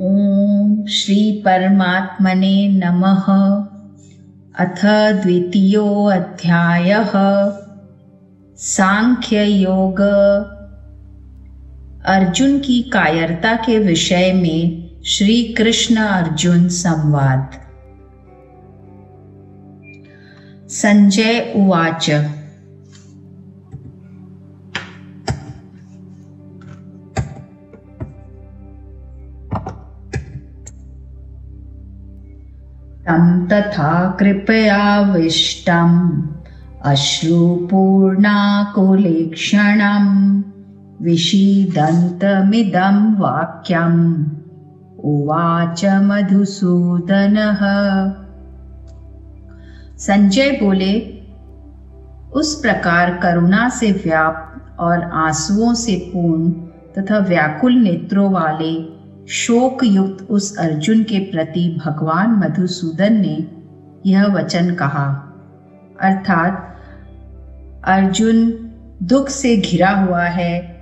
ओम श्री परमात्मने नमः। अथ द्वितीयोऽध्यायः सांख्य योग। अर्जुन की कायरता के विषय में श्री कृष्ण अर्जुन संवाद। संजय उवाच। तं तथा कृपयाविष्टम् अश्रुपूर्णाकुलेक्षणं विषीदन्तमिदं वाक्यम् उवाच मधुसूदनः। संजय बोले, उस प्रकार करुणा से व्याप्त और आंसुओं से पूर्ण तथा व्याकुल नेत्रों वाले शोक युक्त उस अर्जुन के प्रति भगवान मधुसूदन ने यह वचन कहा। अर्थात अर्जुन दुख से घिरा हुआ है,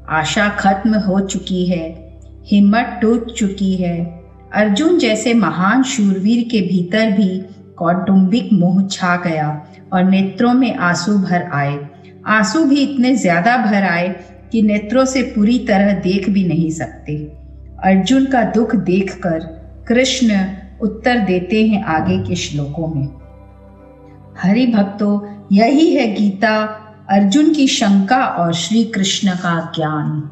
आशा खत्म हो चुकी है, हिम्मत टूट चुकी है। अर्जुन जैसे महान शूरवीर के भीतर भी कौटुंबिक मोह छा गया और नेत्रों में आंसू भर आए। आंसू भी इतने ज्यादा भर आए कि नेत्रों से पूरी तरह देख भी नहीं सकते। अर्जुन का दुख देखकर कृष्ण उत्तर देते हैं आगे के श्लोकों में। हरि भक्तों, यही है गीता, अर्जुन की शंका और श्री कृष्ण का ज्ञान।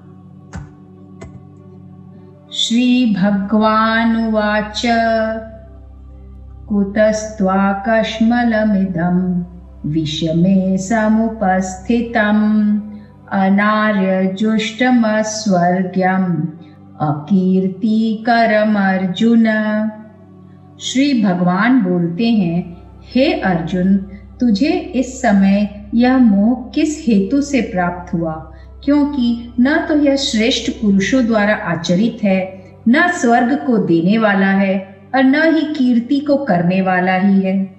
श्री भगवानुवाच कुतस्त्वाकश्मलमिदं विषमे समुपस्थितम् अनार्यजुष्टमस्वर्ग्यम् अकीर्तिकरम अर्जुन। श्री भगवान बोलते हैं, हे अर्जुन, तुझे इस समय यह मोह किस हेतु से प्राप्त हुआ? क्योंकि न तो यह श्रेष्ठ पुरुषों द्वारा आचरित है, न स्वर्ग को देने वाला है और न ही कीर्ति को करने वाला ही है।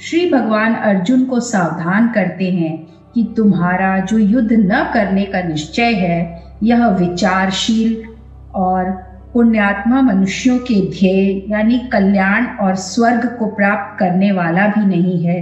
श्री भगवान अर्जुन को सावधान करते हैं कि तुम्हारा जो युद्ध न करने का निश्चय है, यह विचारशील और पुण्यात्मा मनुष्यों के ध्येय यानी कल्याण और स्वर्ग को प्राप्त करने वाला भी नहीं है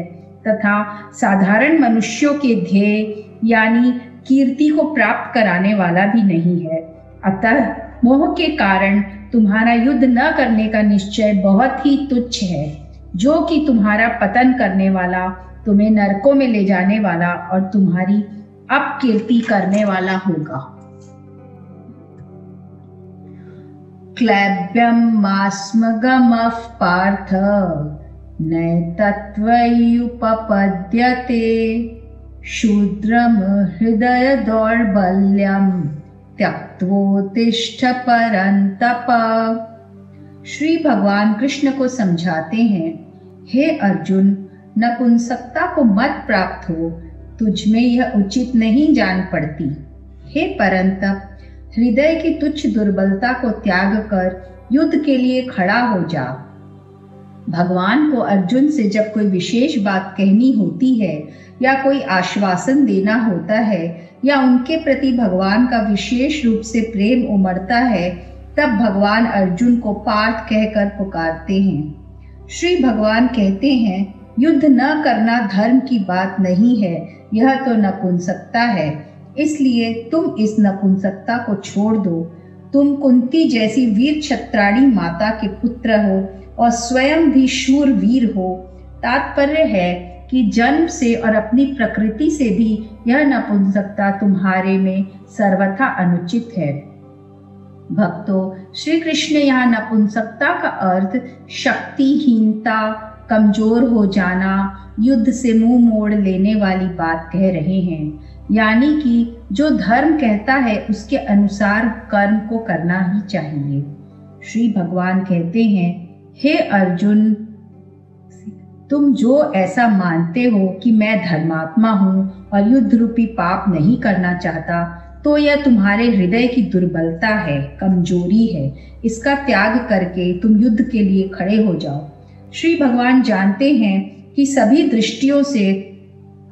तथा साधारण मनुष्यों के ध्येय यानी कीर्ति को प्राप्त कराने वाला भी नहीं है। अतः मोह के कारण तुम्हारा युद्ध न करने का निश्चय बहुत ही तुच्छ है, जो कि तुम्हारा पतन करने वाला, तुम्हें नरकों में ले जाने वाला और तुम्हारी अपकीर्ति करने वाला होगा। क्लैब्यं मास्मगमः पार्थ नैतत्त्वयुपपद्यते शूद्रं हृदय दौर्बल्यं त्यक्त्वोत्तिष्ठ परन्तप। श्री भगवान कृष्ण को समझाते हैं, हे अर्जुन, नपुंसकता को मत प्राप्त हो, तुझ में यह उचित नहीं जान पड़ती। हे परंतप, हृदय की तुच्छ दुर्बलता को त्याग कर युद्ध के लिए खड़ा हो जा। भगवान को अर्जुन से जब कोई विशेष बात कहनी होती है या कोई आश्वासन देना होता है या उनके प्रति भगवान का विशेष रूप से प्रेम उमड़ता है, तब भगवान अर्जुन को पार्थ कहकर पुकारते हैं। श्री भगवान कहते हैं, युद्ध न करना धर्म की बात नहीं है, यह तो नपुंसकता है। इसलिए तुम इस नपुंसकता को छोड़ दो। तुम कुंती जैसी वीर क्षत्राणी माता के पुत्र हो और स्वयं भी शूर वीर हो। तात्पर्य है कि जन्म से और अपनी प्रकृति से भी यह नपुंसकता तुम्हारे में सर्वथा अनुचित है। भक्तों, श्री कृष्ण यहाँ नपुंसकता का अर्थ शक्तिहीनता, कमजोर हो जाना, युद्ध से मुंह मोड़ लेने वाली बात कह रहे हैं। यानी कि जो धर्म कहता है उसके अनुसार कर्म को करना ही चाहिए। श्री भगवान कहते हैं, हे अर्जुन, तुम जो ऐसा मानते हो कि मैं धर्मात्मा हूँ और युद्ध रूपी पाप नहीं करना चाहता, तो यह तुम्हारे हृदय की दुर्बलता है, कमजोरी है। इसका त्याग करके तुम युद्ध के लिए खड़े हो जाओ। श्री भगवान जानते हैं कि सभी दृष्टियों से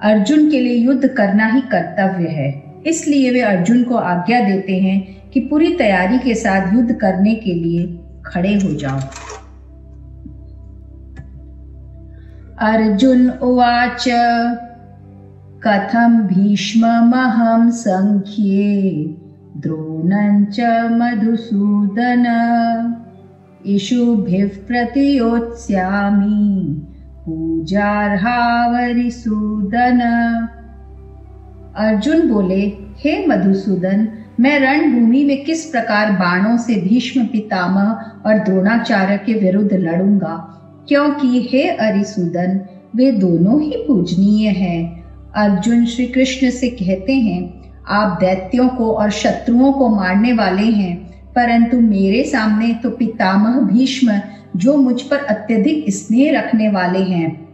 अर्जुन के लिए युद्ध करना ही कर्तव्य है। इसलिए वे अर्जुन को आज्ञा देते हैं कि पूरी तैयारी के साथ युद्ध करने के लिए खड़े हो जाओ। अर्जुन उवाच कथं भीष्ममहं संख्ये द्रोणं च मधुसूदन इषुभिः प्रतियोत्स्यामि पूजार्हा वरिसूदन। अर्जुन बोले, हे मधुसूदन, मैं रणभूमि में किस प्रकार बाणों से भीष्म पितामह और द्रोणाचार्य के विरुद्ध लड़ूंगा, क्योंकि हे अरिसूदन, वे दोनों ही पूजनीय हैं। अर्जुन श्री कृष्ण से कहते हैं, आप दैत्यों को और शत्रुओं को मारने वाले हैं, परंतु मेरे सामने तो पितामह भीष्म, जो मुझ पर अत्यधिक स्नेह रखने वाले हैं,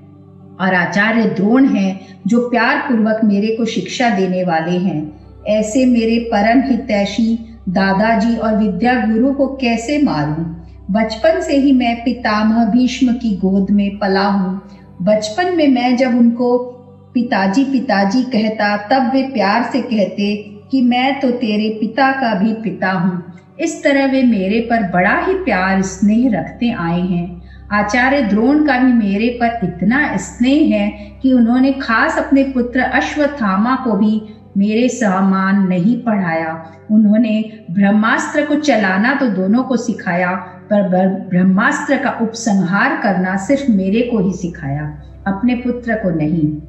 और आचार्य द्रोण हैं, जो प्यार पूर्वक मेरे को शिक्षा देने वाले हैं। ऐसे मेरे परम हितैषी दादाजी और विद्या गुरु को कैसे मारूं? बचपन से ही मैं पितामह भीष्म की गोद में पला हूँ। बचपन में मैं जब उनको पिताजी पिताजी कहता, तब वे प्यार से कहते कि मैं तो तेरे पिता का भी पिता हूँ। इस तरह वे मेरे पर बड़ा ही प्यार स्नेह रखते आए हैं। आचार्य द्रोण का भी मेरे पर इतना स्नेह है कि उन्होंने खास अपने पुत्र अश्वत्थामा को भी मेरे समान नहीं पढ़ाया। उन्होंने ब्रह्मास्त्र को चलाना तो दोनों को सिखाया, पर ब्रह्मास्त्र का उपसंहार करना सिर्फ मेरे को ही सिखाया, अपने पुत्र को नहीं।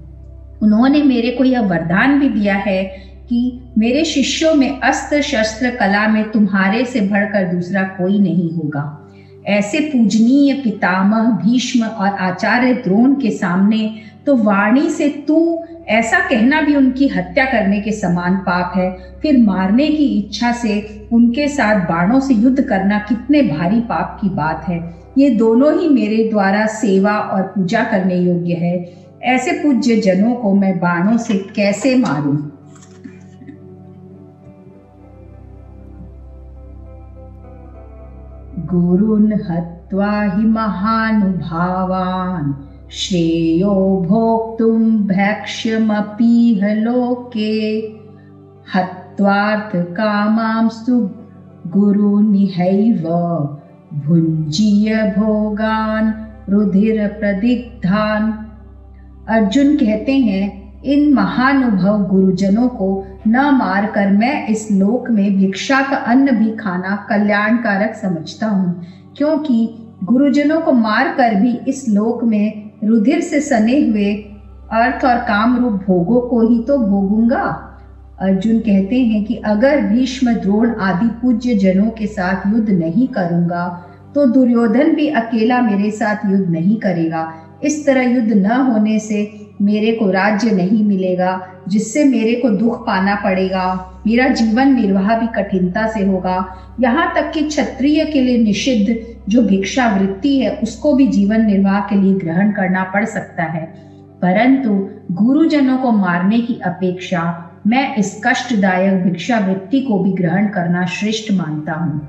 उन्होंने मेरे को यह वरदान भी दिया है कि मेरे शिष्यों में अस्त्र शस्त्र कला में तुम्हारे से बढ़कर दूसरा कोई नहीं होगा। ऐसे पूजनीय पितामह भीष्म और आचार्य द्रोण के सामने तो वाणी से तू ऐसा कहना भी उनकी हत्या करने के समान पाप है। फिर मारने की इच्छा से उनके साथ बाणों से युद्ध करना कितने भारी पाप की बात है। ये दोनों ही मेरे द्वारा सेवा और पूजा करने योग्य है। ऐसे पूज्य जनों को मैं बाणों से कैसे मारूं? गुरुन् हत्वा हि महानुभावान् श्रेयो भोक्तुं भैक्ष्यमपीह लोके हत्वार्थ कामांस्तु गुरुनिहैव भुञ्जीय भोगान् रुधिर प्रदिग्धान्। अर्जुन कहते हैं, इन महानुभव गुरुजनों को न मारकर मैं इस लोक में भिक्षा का अन्न भी खाना कल्याणकारक समझता हूँ, क्योंकि गुरुजनों को मारकर भी इस लोक में रुधिर से सने हुए अर्थ और काम रूप भोगों को ही तो भोगूंगा। अर्जुन कहते हैं कि अगर भीष्म द्रोण आदि पूज्य जनों के साथ युद्ध नहीं करूंगा तो दुर्योधन भी अकेला मेरे साथ युद्ध नहीं करेगा। इस तरह युद्ध न होने से मेरे को राज्य नहीं मिलेगा, जिससे मेरे को दुख पाना पड़ेगा। मेरा जीवन निर्वाह भी कठिनता से होगा। यहाँ तक कि क्षत्रिय के लिए निषिद्ध जो भिक्षा वृत्ति है, उसको भी जीवन निर्वाह के लिए ग्रहण करना पड़ सकता है। परंतु गुरुजनों को मारने की अपेक्षा मैं इस कष्टदायक भिक्षा वृत्ति को भी ग्रहण करना श्रेष्ठ मानता हूँ।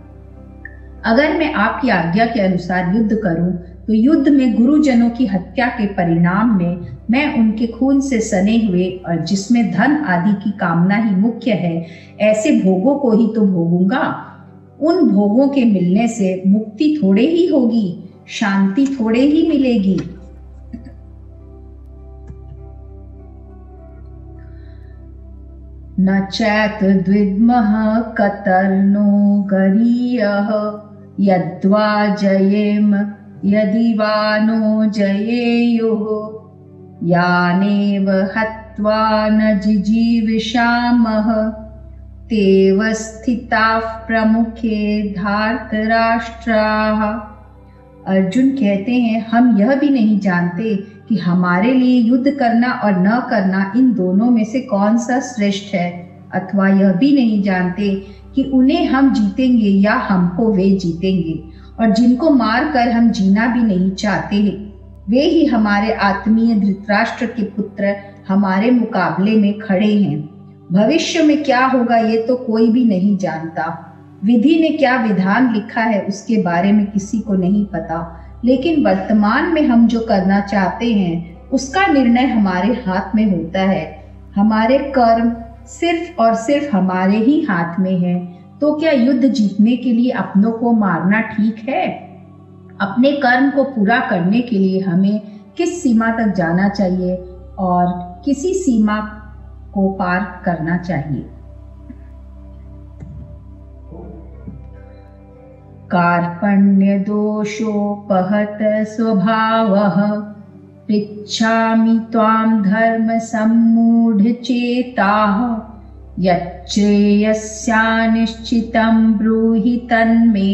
अगर मैं आपकी आज्ञा के अनुसार युद्ध करूं, तो युद्ध में गुरुजनों की हत्या के परिणाम में मैं उनके खून से सने हुए और जिसमें धन आदि की कामना ही मुख्य है, ऐसे भोगों को ही तो भोगूंगा। उन भोगों के मिलने से मुक्ति थोड़े ही होगी, शांति थोड़े ही मिलेगी। न चैत द्विद्मः कतर्नो गरीयः यद्वा जयेम यदि वा नो जयेयुः यानेव हत्वा न जिजीविषामः तेव स्थिताः प्रमुखे धार्तराष्ट्राः। अर्जुन कहते हैं, हम यह भी नहीं जानते कि हमारे लिए युद्ध करना और न करना इन दोनों में से कौन सा श्रेष्ठ है, अथवा यह भी नहीं जानते कि उन्हें हम जीतेंगे या हमको वे जीतेंगे। और जिनको मार कर हम जीना भी नहीं चाहते, वे ही हमारे आत्मीय धृतराष्ट्र के पुत्र हमारे मुकाबले में खड़े हैं। भविष्य में क्या होगा ये तो कोई भी नहीं जानता। विधि ने क्या विधान लिखा है उसके बारे में किसी को नहीं पता, लेकिन वर्तमान में हम जो करना चाहते हैं उसका निर्णय हमारे हाथ में होता है। हमारे कर्म सिर्फ और सिर्फ हमारे ही हाथ में है। तो क्या युद्ध जीतने के लिए अपनों को मारना ठीक है? अपने कर्म को पूरा करने के लिए हमें किस सीमा तक जाना चाहिए और किसी सीमा को पार करना चाहिए? कार्पण्य दोषोपहत स्वभावः पृच्छामि त्वां धर्म सम्मूढ़ चेताः यच्छ्रेयस्यानिश्चितं ब्रूहि तन्मे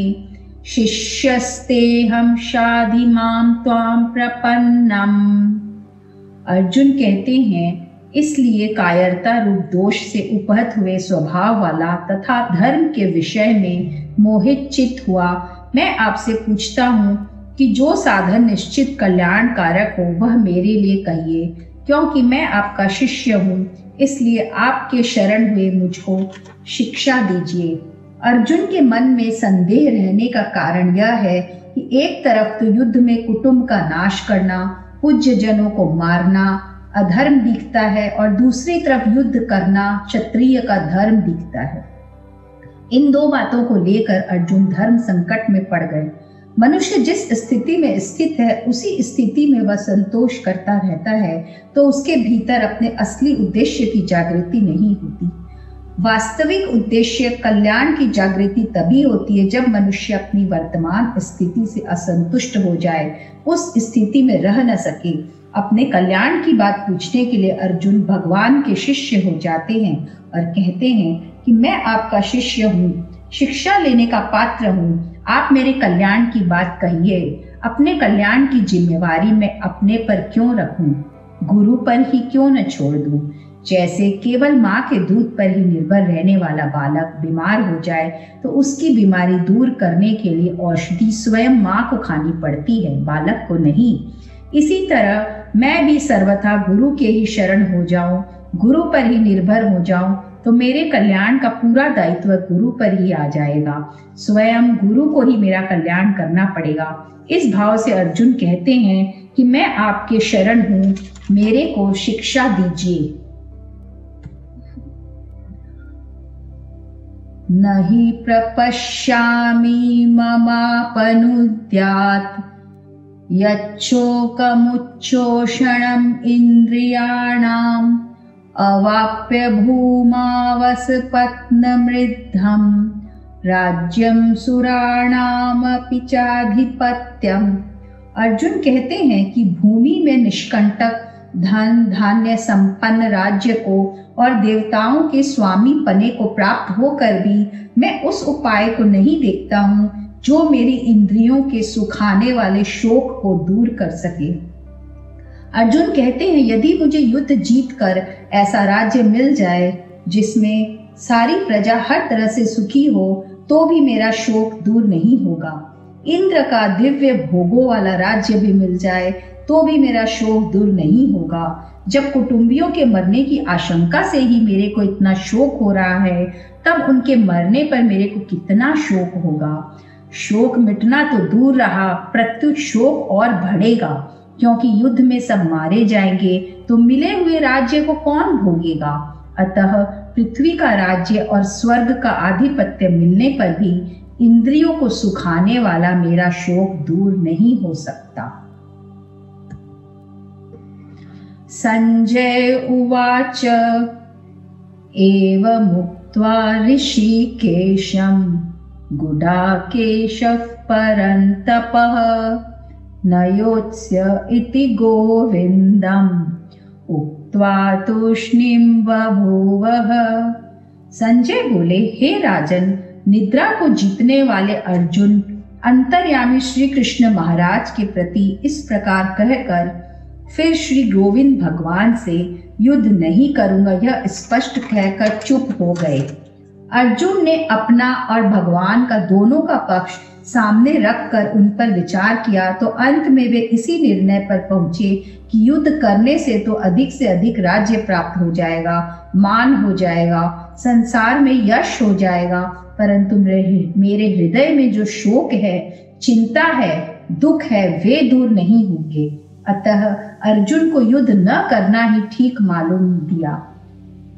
शिष्यस्तेहं शाधि मां त्वां प्रपन्नम्। अर्जुन कहते हैं, इसलिए कायरता रूप दोष से उपहत हुए स्वभाव वाला तथा धर्म के विषय में मोहित चित्त हुआ मैं आपसे पूछता हूँ कि जो साधन निश्चित कल्याणकारक हो वह मेरे लिए कहिए, क्योंकि मैं आपका शिष्य हूँ, इसलिए आपके शरण हुए मुझको शिक्षा दीजिए। अर्जुन के मन में संदेह रहने का कारण यह है कि एक तरफ तो युद्ध में कुटुंब का नाश करना, पूज्य जनों को मारना अधर्म दिखता है और दूसरी तरफ युद्ध करना क्षत्रिय का धर्म दिखता है। इन दो बातों को लेकर अर्जुन धर्म संकट में पड़ गए। मनुष्य जिस स्थिति में स्थित है उसी स्थिति में वह संतोष करता रहता है तो उसके भीतर अपने असली उद्देश्य की जागृति नहीं होती। वास्तविक उद्देश्य कल्याण की जागृति तभी होती है जब मनुष्य अपनी वर्तमान स्थिति से असंतुष्ट हो जाए, उस स्थिति में रह न सके। अपने कल्याण की बात पूछने के लिए अर्जुन भगवान के शिष्य हो जाते हैं और कहते हैं कि मैं आपका शिष्य हूँ, शिक्षा लेने का पात्र हूँ, आप मेरे कल्याण की बात कहिए। अपने कल्याण की जिम्मेवारी मैं अपने पर क्यों रखूं, गुरु पर ही क्यों न छोड़ दूं। जैसे केवल माँ के दूध पर ही निर्भर रहने वाला बालक बीमार हो जाए तो उसकी बीमारी दूर करने के लिए औषधि स्वयं माँ को खानी पड़ती है, बालक को नहीं। इसी तरह मैं भी सर्वथा गुरु के ही शरण हो जाऊं, गुरु पर ही निर्भर हो जाऊं तो मेरे कल्याण का पूरा दायित्व गुरु पर ही आ जाएगा। स्वयं गुरु को ही मेरा कल्याण करना पड़ेगा। इस भाव से अर्जुन कहते हैं कि मैं आपके शरण हूँ, मेरे को शिक्षा दीजिए। नहि प्रपश्यामि ममापनुद्यात् यच्छोकमुच्छोषणम् इन्द्रियाणाम् अवाप्य भूमावसपत्नमृद्धम् राज्यं सुराणामपि चाधिपत्यम्। अर्जुन कहते हैं कि भूमि में निष्कंटक धन धान्य संपन्न राज्य को और देवताओं के स्वामी पने को प्राप्त होकर भी मैं उस उपाय को नहीं देखता हूँ जो मेरी इंद्रियों के सुखाने वाले शोक को दूर कर सके। अर्जुन कहते हैं यदि मुझे युद्ध जीतकर ऐसा राज्य मिल जाए जिसमें सारी प्रजा हर तरह से सुखी हो तो भी मेरा शोक दूर नहीं होगा। इंद्र का दिव्य भोगों वाला राज्य भी मिल जाए तो भी मेरा शोक दूर नहीं होगा। जब कुटुंबियों के मरने की आशंका से ही मेरे को इतना शोक हो रहा है तब उनके मरने पर मेरे को कितना शोक होगा। शोक मिटना तो दूर रहा, प्रत्युत शोक और बढ़ेगा, क्योंकि युद्ध में सब मारे जाएंगे तो मिले हुए राज्य को कौन भोगेगा। अतः पृथ्वी का राज्य और स्वर्ग का आधिपत्य मिलने पर भी इंद्रियों को सुखाने वाला मेरा शोक दूर नहीं हो सकता। संजय उवाच एवमुक्त्वा ऋषिकेशं गुडाकेशः परन्तपः न योत्स्य इति गोविन्दम् उक्त्वा तूष्णीं बभूवः। संजय बोले, हे राजन, निद्रा को जीतने वाले अर्जुन अंतर्यामी श्री कृष्ण महाराज के प्रति इस प्रकार कहकर फिर श्री गोविंद भगवान से युद्ध नहीं करूंगा यह स्पष्ट कहकर चुप हो गए। अर्जुन ने अपना और भगवान का दोनों का पक्ष सामने रखकर उन पर विचार किया तो अंत में वे इसी निर्णय पर पहुंचे कि युद्ध करने से तो अधिक से अधिक राज्य प्राप्त हो जाएगा, मान हो जाएगा, संसार में यश हो जाएगा, परंतु मेरे हृदय में जो शोक है, चिंता है, दुख है, वे दूर नहीं होंगे। अतः अर्जुन को युद्ध न करना ही ठीक मालूम दिया।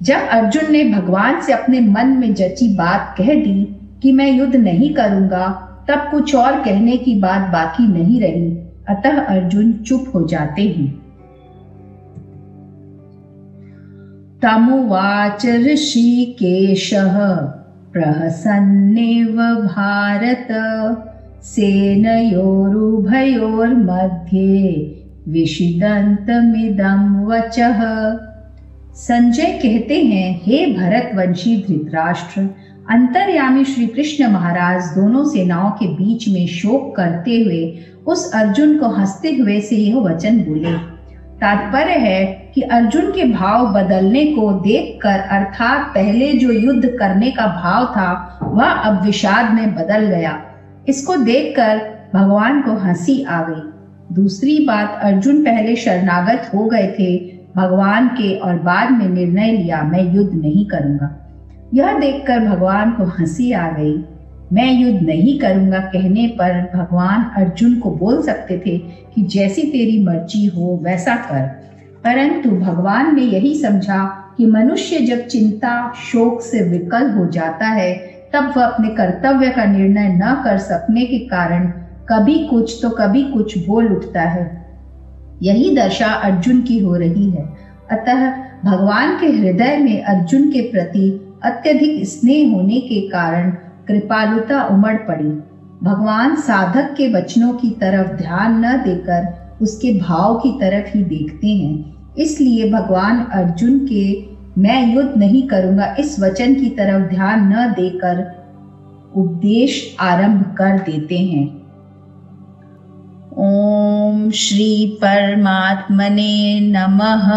जब अर्जुन ने भगवान से अपने मन में जची बात कह दी कि मैं युद्ध नहीं करूंगा, तब कुछ और कहने की बात बाकी नहीं रही। अतः अर्जुन चुप हो जाते हैं। तमुवाच ऋषिकेशः प्रहसन्नेव भारत, सेनयोरुभयोर्मध्ये विषिदन्तमिदं वचः। संजय कहते हैं, हे भरतवंशी धृतराष्ट्र, अंतर्यामी श्री कृष्ण महाराज दोनों सेनाओं के बीच में शोक करते हुए उस अर्जुन को हंसते हुए से यह वचन बोले। तात्पर्य है कि अर्जुन के भाव बदलने को देखकर, अर्थात पहले जो युद्ध करने का भाव था वह अब विषाद में बदल गया। इसको देखकर भगवान को हंसी आ गई। दूसरी बात, अर्जुन पहले शरणागत हो गए थे भगवान के और बाद में निर्णय लिया मैं युद्ध नहीं करूंगा। यह देखकर भगवान को हंसी आ गई। मैं युद्ध नहीं करूंगा कहने पर भगवान अर्जुन को बोल सकते थे कि जैसी तेरी मर्जी हो वैसा कर, परंतु भगवान ने यही समझा कि मनुष्य जब चिंता शोक से विकल हो जाता है तब वह अपने कर्तव्य का निर्णय न कर सकने के कारण कभी कुछ तो कभी कुछ बोल उठता है। यही दशा अर्जुन की हो रही है। अतः भगवान के हृदय में अर्जुन के प्रति अत्यधिक स्नेह होने के कारण कृपालुता उमड़ पड़ी। भगवान साधक के वचनों की तरफ ध्यान न देकर उसके भाव की तरफ ही देखते हैं। इसलिए भगवान अर्जुन के मैं युद्ध नहीं करूंगा इस वचन की तरफ ध्यान न देकर उपदेश आरंभ कर देते हैं। ओम श्री परमात्मने नमः।